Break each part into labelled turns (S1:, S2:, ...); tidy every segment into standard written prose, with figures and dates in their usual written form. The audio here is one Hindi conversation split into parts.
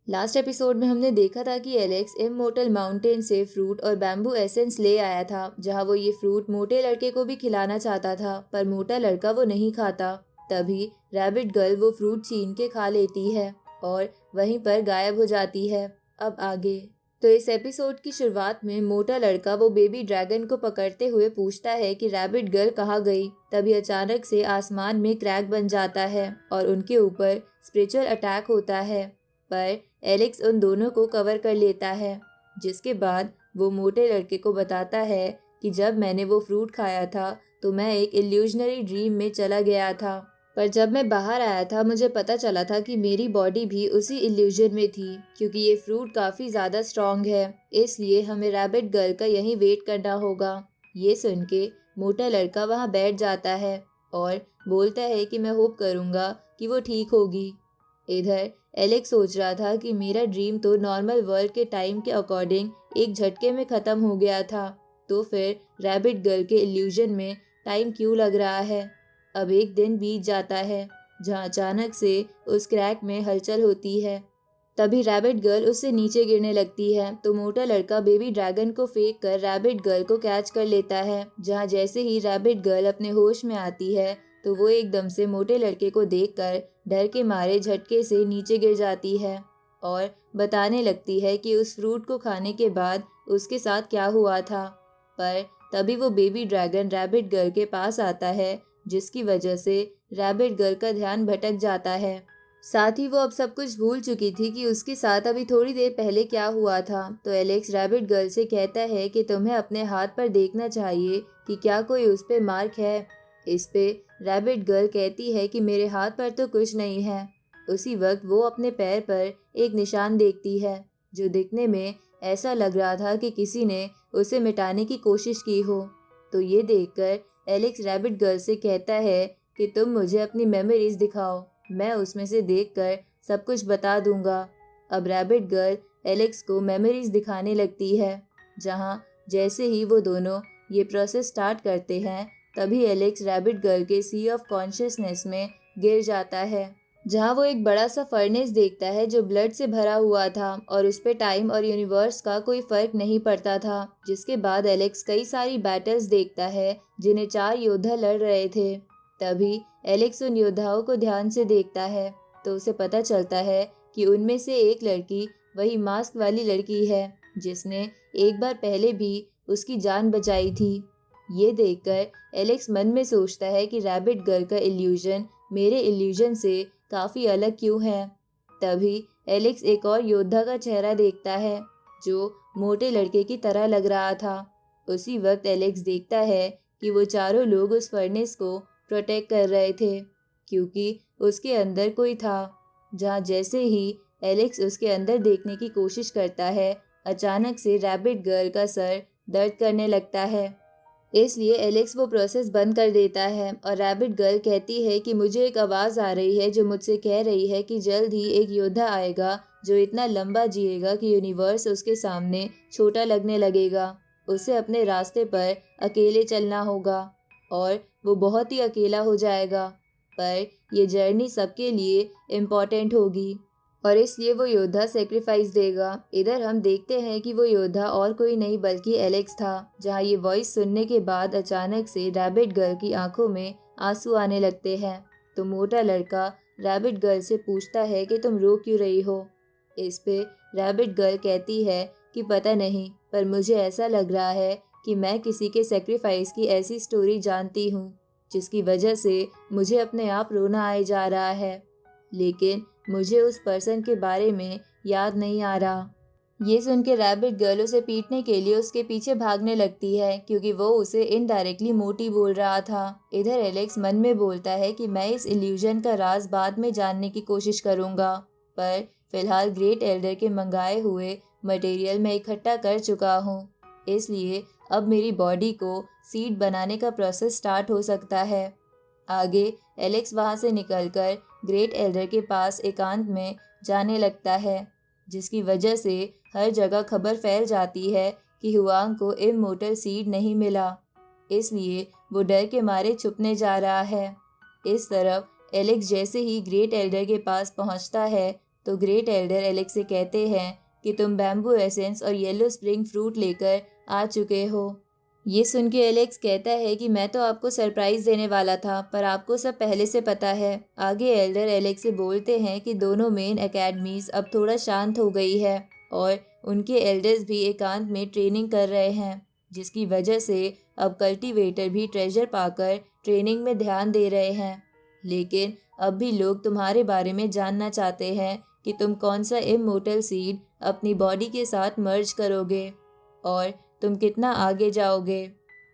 S1: लास्ट एपिसोड में हमने देखा था कि एलेक्स इमोर्टल माउंटेन से फ्रूट और बैम्बू एसेंस ले आया था, जहां वो ये फ्रूट मोटे लड़के को भी खिलाना चाहता था, पर मोटा लड़का वो नहीं खाता। तभी रैबिट गर्ल वो फ्रूट छीन के खा लेती है और वहीं पर गायब हो जाती है। अब आगे तो इस एपिसोड की शुरुआत में मोटा लड़का वो बेबी ड्रैगन को पकड़ते हुए पूछता है कि रैबिट गर्ल कहाँ गई। तभी अचानक से आसमान में क्रैक बन जाता है और उनके ऊपर स्पिरिचुअल अटैक होता है, पर एलेक्स उन दोनों को कवर कर लेता है। जिसके बाद वो मोटे लड़के को बताता है कि जब मैंने वो फ्रूट खाया था तो मैं एक इल्यूजनरी ड्रीम में चला गया था, पर जब मैं बाहर आया था मुझे पता चला था कि मेरी बॉडी भी उसी इल्यूजन में थी, क्योंकि ये फ्रूट काफ़ी ज़्यादा स्ट्रॉन्ग है, इसलिए हमें रैबिट गर्ल का यहीं वेट करना होगा। ये सुन के मोटा लड़का वहाँ बैठ जाता है और बोलता है कि मैं होप करूँगा कि वो ठीक होगी। इधर एलेक्स सोच रहा था कि मेरा ड्रीम तो नॉर्मल वर्ल्ड के टाइम के अकॉर्डिंग एक झटके में ख़त्म हो गया था, तो फिर रैबिट गर्ल के इल्यूजन में टाइम क्यों लग रहा है। अब एक दिन बीत जाता है, जहाँ अचानक से उस क्रैक में हलचल होती है। तभी रैबिट गर्ल उससे नीचे गिरने लगती है, तो मोटा लड़का बेबी ड्रैगन को फेंक कर रैबिट गर्ल को कैच कर लेता है। जहाँ जैसे ही रैबिट गर्ल अपने होश में आती है तो वो एकदम से मोटे लड़के को देखकर डर के मारे झटके से नीचे गिर जाती है और बताने लगती है कि उस फ्रूट को खाने के बाद उसके साथ क्या हुआ था। पर तभी वो बेबी ड्रैगन रैबिट गर्ल के पास आता है, जिसकी वजह से रैबिट गर्ल का ध्यान भटक जाता है। साथ ही वो अब सब कुछ भूल चुकी थी कि उसके साथ अभी थोड़ी देर पहले क्या हुआ था। तो एलेक्स रैबिट गर्ल से कहता है कि तुम्हें अपने हाथ पर देखना चाहिए कि क्या कोई उस पे मार्क है। इस पे रैबिट गर्ल कहती है कि मेरे हाथ पर तो कुछ नहीं है। उसी वक्त वो अपने पैर पर एक निशान देखती है, जो दिखने में ऐसा लग रहा था कि किसी ने उसे मिटाने की कोशिश की हो। तो ये देखकर एलेक्स रैबिट गर्ल से कहता है कि तुम मुझे अपनी मेमोरीज दिखाओ, मैं उसमें से देखकर सब कुछ बता दूंगा। अब रैबिट गर्ल एलेक्स को मेमोरीज दिखाने लगती है, जहाँ जैसे ही वो दोनों ये प्रोसेस स्टार्ट करते हैं तभी एलेक्स रैबिट गर्ल के सी ऑफ कॉन्शियसनेस में गिर जाता है, जहाँ वो एक बड़ा सा फर्नेस देखता है जो ब्लड से भरा हुआ था और उस पे टाइम और यूनिवर्स का कोई फर्क नहीं पड़ता था। जिसके बाद एलेक्स कई सारी बैटल्स देखता है जिन्हें 4 योद्धा लड़ रहे थे। तभी एलेक्स उन योद्धाओं को ध्यान से देखता है तो उसे पता चलता है कि उनमें से एक लड़की वही मास्क वाली लड़की है जिसने एक बार पहले भी उसकी जान बचाई थी। ये देखकर एलेक्स मन में सोचता है कि रैबिट गर्ल का इल्यूजन मेरे इल्यूजन से काफ़ी अलग क्यों है। तभी एलेक्स एक और योद्धा का चेहरा देखता है जो मोटे लड़के की तरह लग रहा था। उसी वक्त एलेक्स देखता है कि वो चारों लोग उस फर्नेस को प्रोटेक्ट कर रहे थे, क्योंकि उसके अंदर कोई था। जहाँ जैसे ही एलेक्स उसके अंदर देखने की कोशिश करता है, अचानक से रैबिट गर्ल का सर दर्द करने लगता है। इसलिए एलेक्स वो प्रोसेस बंद कर देता है और रैबिट गर्ल कहती है कि मुझे एक आवाज़ आ रही है जो मुझसे कह रही है कि जल्द ही एक योद्धा आएगा जो इतना लंबा जिएगा कि यूनिवर्स उसके सामने छोटा लगने लगेगा। उसे अपने रास्ते पर अकेले चलना होगा और वो बहुत ही अकेला हो जाएगा, पर ये जर्नी सबके लिए इम्पॉर्टेंट होगी और इसलिए वो योद्धा सेक्रीफाइस देगा। इधर हम देखते हैं कि वो योद्धा और कोई नहीं बल्कि एलेक्स था। जहाँ ये वॉइस सुनने के बाद अचानक से रैबिट गर्ल की आंखों में आंसू आने लगते हैं। तो मोटा लड़का रैबिट गर्ल से पूछता है कि तुम रो क्यों रही हो। इस पे रैबिट गर्ल कहती है कि पता नहीं, पर मुझे ऐसा लग रहा है कि मैं किसी के सेक्रीफाइस की ऐसी स्टोरी जानती हूँ जिसकी वजह से मुझे अपने आप रोना आए जा रहा है, लेकिन मुझे उस पर्सन के बारे में याद नहीं आ रहा। ये सुन के रैबिट गर्ल उसे पीटने के लिए उसके पीछे भागने लगती है, क्योंकि वो उसे इनडायरेक्टली मोटी बोल रहा था। इधर एलेक्स मन में बोलता है कि मैं इस इल्यूजन का राज बाद में जानने की कोशिश करूंगा, पर फिलहाल ग्रेट एल्डर के मंगाए हुए मटेरियल मैं इकट्ठा कर चुका हूँ, इसलिए अब मेरी बॉडी को सीड बनाने का प्रोसेस स्टार्ट हो सकता है। आगे एलेक्स वहाँ से निकलकर ग्रेट एल्डर के पास एकांत में जाने लगता है, जिसकी वजह से हर जगह खबर फैल जाती है कि हुआंग को इमोर्टल सीड नहीं मिला, इसलिए वो डर के मारे छुपने जा रहा है। इस तरफ एलेक्स जैसे ही ग्रेट एल्डर के पास पहुंचता है तो ग्रेट एल्डर एलेक्स से कहते हैं कि तुम बैम्बू एसेंस और येलो स्प्रिंग फ्रूट लेकर आ चुके हो। ये सुन के एलेक्स कहता है कि मैं तो आपको सरप्राइज देने वाला था, पर आपको सब पहले से पता है। आगे एल्डर एलेक्स से बोलते हैं कि दोनों मेन एकेडमीज अब थोड़ा शांत हो गई है और उनके एल्डर्स भी एकांत में ट्रेनिंग कर रहे हैं, जिसकी वजह से अब कल्टीवेटर भी ट्रेजर पाकर ट्रेनिंग में ध्यान दे रहे हैं। लेकिन अब भी लोग तुम्हारे बारे में जानना चाहते हैं कि तुम कौन सा इमोर्टल सीड अपनी बॉडी के साथ मर्ज करोगे और तुम कितना आगे जाओगे।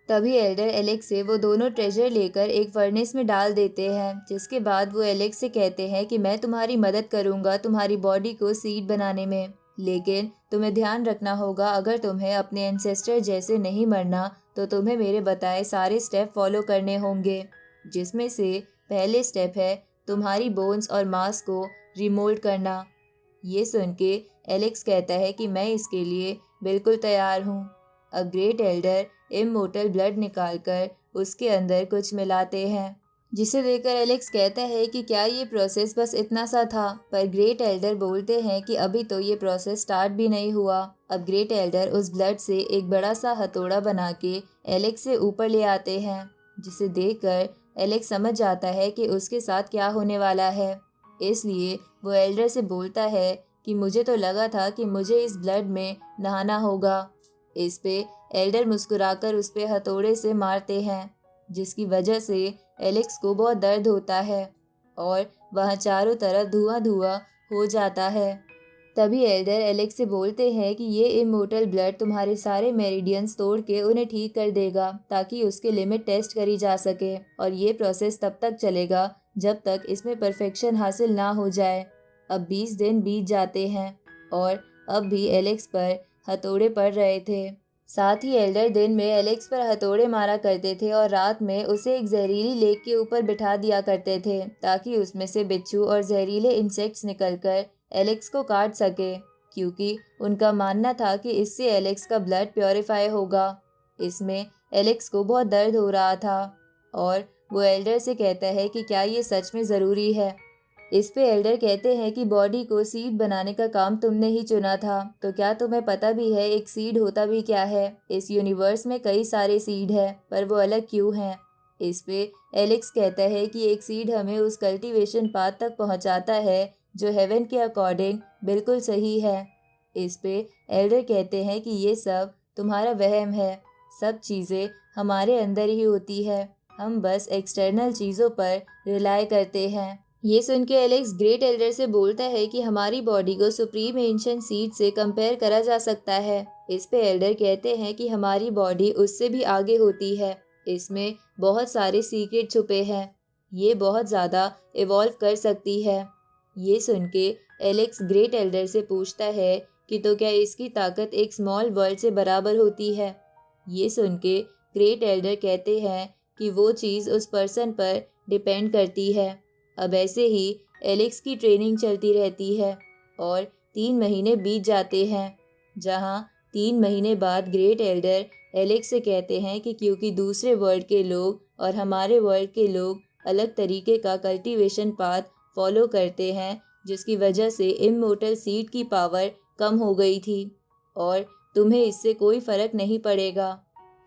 S1: तभी एल्डर एलेक्स से वो दोनों ट्रेजर लेकर एक फर्नेस में डाल देते हैं, जिसके बाद वो एलेक्स से कहते हैं कि मैं तुम्हारी मदद करूंगा तुम्हारी बॉडी को सीड बनाने में, लेकिन तुम्हें ध्यान रखना होगा, अगर तुम्हें अपने एंसेस्टर जैसे नहीं मरना तो तुम्हें मेरे बताए सारे स्टेप फॉलो करने होंगे, जिसमें से पहले स्टेप है तुम्हारी बोन्स और मांस को रिमोल्ड करना। ये सुन के एलेक्स कहता है कि मैं इसके लिए बिल्कुल तैयार हूँ। अब ग्रेट एल्डर इमोर्टल ब्लड निकालकर उसके अंदर कुछ मिलाते हैं, जिसे देखकर एलेक्स कहता है कि क्या ये प्रोसेस बस इतना सा था, पर ग्रेट एल्डर बोलते हैं कि अभी तो ये प्रोसेस स्टार्ट भी नहीं हुआ। अब ग्रेट एल्डर उस ब्लड से एक बड़ा सा हथौड़ा बना के एलेक्स से ऊपर ले आते हैं, जिसे देखकर एलेक्स समझ जाता है कि उसके साथ क्या होने वाला है। इसलिए वो एल्डर से बोलता है कि मुझे तो लगा था कि मुझे इस ब्लड में नहाना होगा। इस पे एल्डर मुस्कुराकर उस पे हथौड़े से मारते हैं, जिसकी वजह से एलेक्स को बहुत दर्द होता है और वहाँ चारों तरफ धुआं धुआं हो जाता है। तभी एल्डर एलेक्स से बोलते हैं कि ये इमोर्टल ब्लड तुम्हारे सारे मेरिडियंस तोड़ के उन्हें ठीक कर देगा, ताकि उसके लिमिट टेस्ट करी जा सके, और ये प्रोसेस तब तक चलेगा जब तक इसमें परफेक्शन हासिल ना हो जाए। अब 20 दिन बीत जाते हैं और अब भी एलेक्स पर हथौड़े पड़ रहे थे। साथ ही एल्डर दिन में एलेक्स पर हथौड़े मारा करते थे और रात में उसे एक जहरीली लेक के ऊपर बिठा दिया करते थे, ताकि उसमें से बिच्छू और जहरीले इंसेक्ट्स निकलकर एलेक्स को काट सके, क्योंकि उनका मानना था कि इससे एलेक्स का ब्लड प्योरीफाई होगा। इसमें एलेक्स को बहुत दर्द हो रहा था और वो एल्डर से कहता है कि क्या ये सच में ज़रूरी है। इस पे एल्डर कहते हैं कि बॉडी को सीड बनाने का काम तुमने ही चुना था, तो क्या तुम्हें पता भी है एक सीड होता भी क्या है। इस यूनिवर्स में कई सारे सीड हैं, पर वो अलग क्यों हैं। इस पे एलेक्स कहता है कि एक सीड हमें उस कल्टीवेशन पाथ तक पहुंचाता है जो हेवन के अकॉर्डिंग बिल्कुल सही है। इस पे एल्डर कहते हैं कि ये सब तुम्हारा वहम है, सब चीज़ें हमारे अंदर ही होती है, हम बस एक्सटर्नल चीज़ों पर रिलाय करते हैं। ये सुन के एलेक्स ग्रेट एल्डर से बोलता है कि हमारी बॉडी को सुप्रीम एंशिएंट सीड से कंपेयर करा जा सकता है। इस पे एल्डर कहते हैं कि हमारी बॉडी उससे भी आगे होती है, इसमें बहुत सारे सीक्रेट छुपे हैं, ये बहुत ज़्यादा इवॉल्व कर सकती है। ये सुन के एलेक्स ग्रेट एल्डर से पूछता है कि तो क्या इसकी ताकत एक स्मॉल वर्ल्ड से बराबर होती है। ये सुन के ग्रेट एल्डर कहते हैं कि वो चीज़ उस पर्सन पर डिपेंड करती है। अब ऐसे ही एलेक्स की ट्रेनिंग चलती रहती है और 3 महीने बीत जाते हैं, जहां 3 महीने बाद ग्रेट एल्डर एलेक्स से कहते हैं कि क्योंकि दूसरे वर्ल्ड के लोग और हमारे वर्ल्ड के लोग अलग तरीके का कल्टीवेशन पाथ फॉलो करते हैं, जिसकी वजह से इमोर्टल सीड की पावर कम हो गई थी और तुम्हें इससे कोई फ़र्क नहीं पड़ेगा,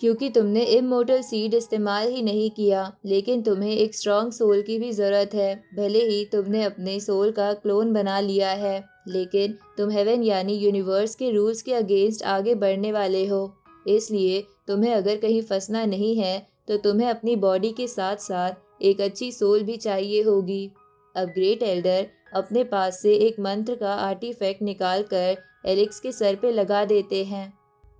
S1: क्योंकि तुमने इमोर्टल सीड इस्तेमाल ही नहीं किया। लेकिन तुम्हें एक स्ट्रॉन्ग सोल की भी ज़रूरत है। भले ही तुमने अपने सोल का क्लोन बना लिया है, लेकिन तुम हेवन यानी यूनिवर्स के रूल्स के अगेंस्ट आगे बढ़ने वाले हो। इसलिए तुम्हें अगर कहीं फंसना नहीं है तो तुम्हें अपनी बॉडी के साथ साथ एक अच्छी सोल भी चाहिए होगी। अब ग्रेट एल्डर अपने पास से एक मंत्र का आर्टिफैक्ट निकाल कर एलेक्स के सर पे लगा देते हैं,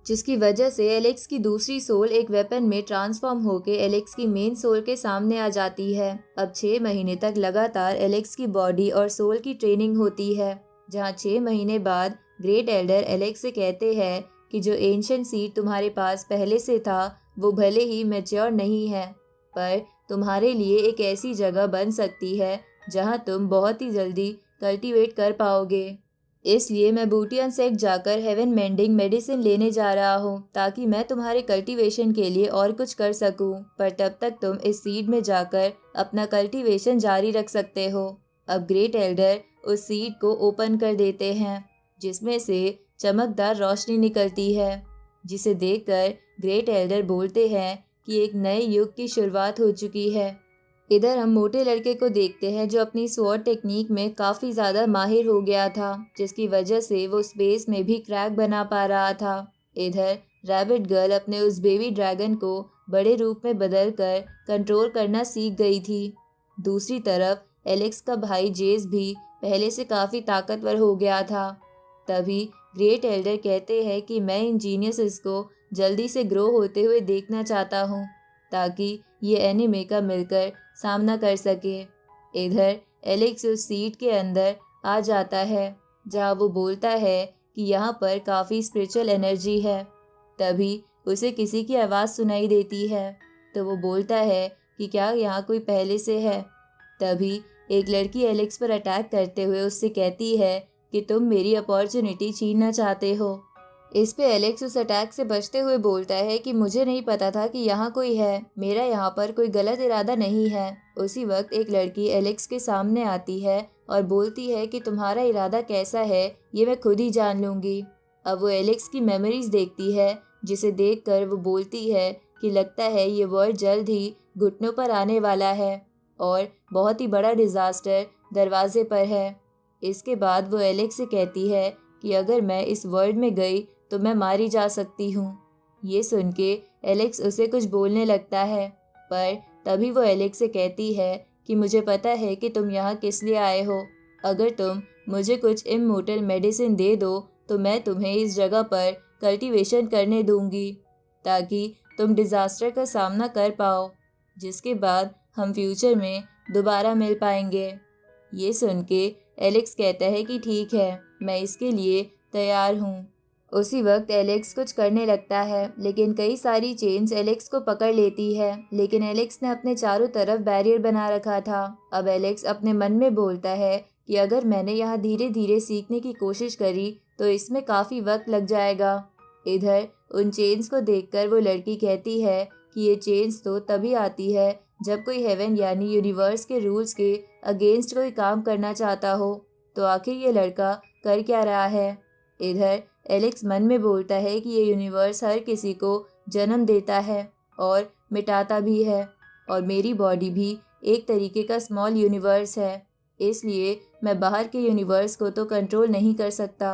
S1: जिसकी वजह से एलेक्स की दूसरी सोल एक वेपन में ट्रांसफॉर्म होकर एलेक्स की मेन सोल के सामने आ जाती है। अब 6 महीने तक लगातार एलेक्स की बॉडी और सोल की ट्रेनिंग होती है, जहां 6 महीने बाद ग्रेट एल्डर एलेक्स से कहते हैं कि जो एंशिएंट सीड तुम्हारे पास पहले से था वो भले ही मैच्योर नहीं है, पर तुम्हारे लिए एक ऐसी जगह बन सकती है जहां तुम बहुत ही जल्दी कल्टीवेट कर पाओगे। इसलिए मैं बूटियन सेक्ट जाकर हेवन मेंडिंग मेडिसिन लेने जा रहा हूँ, ताकि मैं तुम्हारे कल्टीवेशन के लिए और कुछ कर सकूँ, पर तब तक तुम इस सीड में जाकर अपना कल्टीवेशन जारी रख सकते हो। अब ग्रेट एल्डर उस सीड को ओपन कर देते हैं, जिसमें से चमकदार रोशनी निकलती है, जिसे देखकर ग्रेट एल्डर बोलते हैं कि एक नए युग की शुरुआत हो चुकी है। इधर हम मोटे लड़के को देखते हैं जो अपनी स्वॉर्ड टेक्निक में काफ़ी ज़्यादा माहिर हो गया था, जिसकी वजह से वो स्पेस में भी क्रैक बना पा रहा था। इधर रैबिट गर्ल अपने उस बेबी ड्रैगन को बड़े रूप में बदलकर कंट्रोल करना सीख गई थी। दूसरी तरफ एलेक्स का भाई जेस भी पहले से काफ़ी ताकतवर हो गया था। तभी ग्रेट एल्डर कहते हैं कि मैं इन जीनियसेस को जल्दी से ग्रो होते हुए देखना चाहता हूँ, ताकि ये एनिमे का मिलकर सामना कर सके। इधर एलेक्स उस सीट के अंदर आ जाता है, जहाँ वो बोलता है कि यहाँ पर काफ़ी स्पिरिचुअल एनर्जी है। तभी उसे किसी की आवाज़ सुनाई देती है, तो वो बोलता है कि क्या यहाँ कोई पहले से है। तभी एक लड़की एलेक्स पर अटैक करते हुए उससे कहती है कि तुम मेरी अपॉर्चुनिटी छीनना चाहते हो। इस पे एलेक्स उस अटैक से बचते हुए बोलता है कि मुझे नहीं पता था कि यहाँ कोई है, मेरा यहाँ पर कोई गलत इरादा नहीं है। उसी वक्त एक लड़की एलेक्स के सामने आती है और बोलती है कि तुम्हारा इरादा कैसा है ये मैं खुद ही जान लूँगी। अब वो एलेक्स की मेमोरीज देखती है, जिसे देखकर वो बोलती है कि लगता है ये वर्ल्ड जल्द ही घुटनों पर आने वाला है और बहुत ही बड़ा डिजास्टर दरवाजे पर है। इसके बाद वो एलेक्स से कहती है कि अगर मैं इस वर्ल्ड में गई तो मैं मारी जा सकती हूँ। ये सुन के एलेक्स उसे कुछ बोलने लगता है, पर तभी वो एलेक्स से कहती है कि मुझे पता है कि तुम यहाँ किस लिए आए हो। अगर तुम मुझे कुछ इमोर्टल मेडिसिन दे दो तो मैं तुम्हें इस जगह पर कल्टीवेशन करने दूंगी, ताकि तुम डिज़ास्टर का सामना कर पाओ, जिसके बाद हम फ्यूचर में दोबारा मिल पाएंगे। ये सुन के एलेक्स कहता है कि ठीक है, मैं इसके लिए तैयार हूँ। उसी वक्त एलेक्स कुछ करने लगता है, लेकिन कई सारी चेन्स एलेक्स को पकड़ लेती है, लेकिन एलेक्स ने अपने चारों तरफ बैरियर बना रखा था। अब एलेक्स अपने मन में बोलता है कि अगर मैंने यहाँ धीरे धीरे सीखने की कोशिश करी तो इसमें काफ़ी वक्त लग जाएगा। इधर उन चेन्स को देखकर वो लड़की कहती है कि ये चेन्स तो तभी आती है जब कोई हेवन यानी यूनिवर्स के रूल्स के अगेंस्ट कोई काम करना चाहता हो। तो आखिर ये लड़का कर क्या रहा है। इधर एलेक्स मन में बोलता है कि ये यूनिवर्स हर किसी को जन्म देता है और मिटाता भी है, और मेरी बॉडी भी एक तरीके का स्मॉल यूनिवर्स है। इसलिए मैं बाहर के यूनिवर्स को तो कंट्रोल नहीं कर सकता,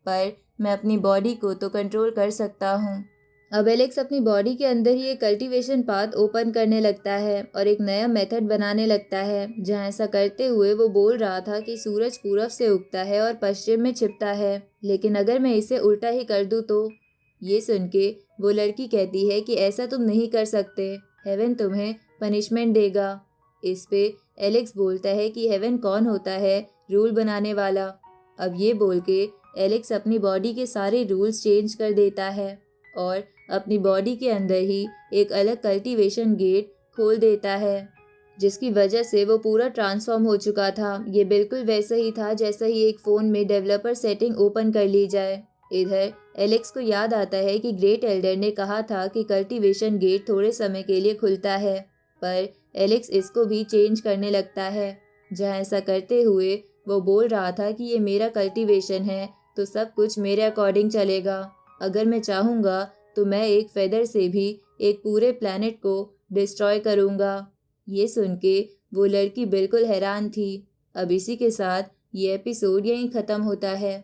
S1: पर मैं अपनी बॉडी को तो कंट्रोल कर सकता हूँ। अब एलेक्स अपनी बॉडी के अंदर ही एक कल्टीवेशन पाथ ओपन करने लगता है और एक नया मेथड बनाने लगता है, जहाँ ऐसा करते हुए वो बोल रहा था कि सूरज पूरब से उगता है और पश्चिम में छिपता है, लेकिन अगर मैं इसे उल्टा ही कर दूँ तो। ये सुन के वो लड़की कहती है कि ऐसा तुम नहीं कर सकते, हेवन तुम्हें पनिशमेंट देगा। इस पे एलेक्स बोलता है कि हेवन कौन होता है, रूल बनाने वाला। अब ये बोल के एलेक्स अपनी बॉडी के सारे रूल्स चेंज कर देता है और अपनी बॉडी के अंदर ही एक अलग कल्टीवेशन गेट खोल देता है, जिसकी वजह से वो पूरा ट्रांसफॉर्म हो चुका था। ये बिल्कुल वैसा ही था जैसा ही एक फ़ोन में डेवलपर सेटिंग ओपन कर ली जाए। इधर एलेक्स को याद आता है कि ग्रेट एल्डर ने कहा था कि कल्टीवेशन गेट थोड़े समय के लिए खुलता है, पर एलेक्स इसको भी चेंज करने लगता है, जहाँ ऐसा करते हुए वो बोल रहा था कि ये मेरा कल्टीवेशन है तो सब कुछ मेरे अकॉर्डिंग चलेगा। अगर मैं चाहूँगा तो मैं एक फेदर से भी एक पूरे प्लैनेट को डिस्ट्रॉय करूँगा। ये सुन के वो लड़की बिल्कुल हैरान थी। अब इसी के साथ ये एपिसोड यहीं ख़त्म होता है।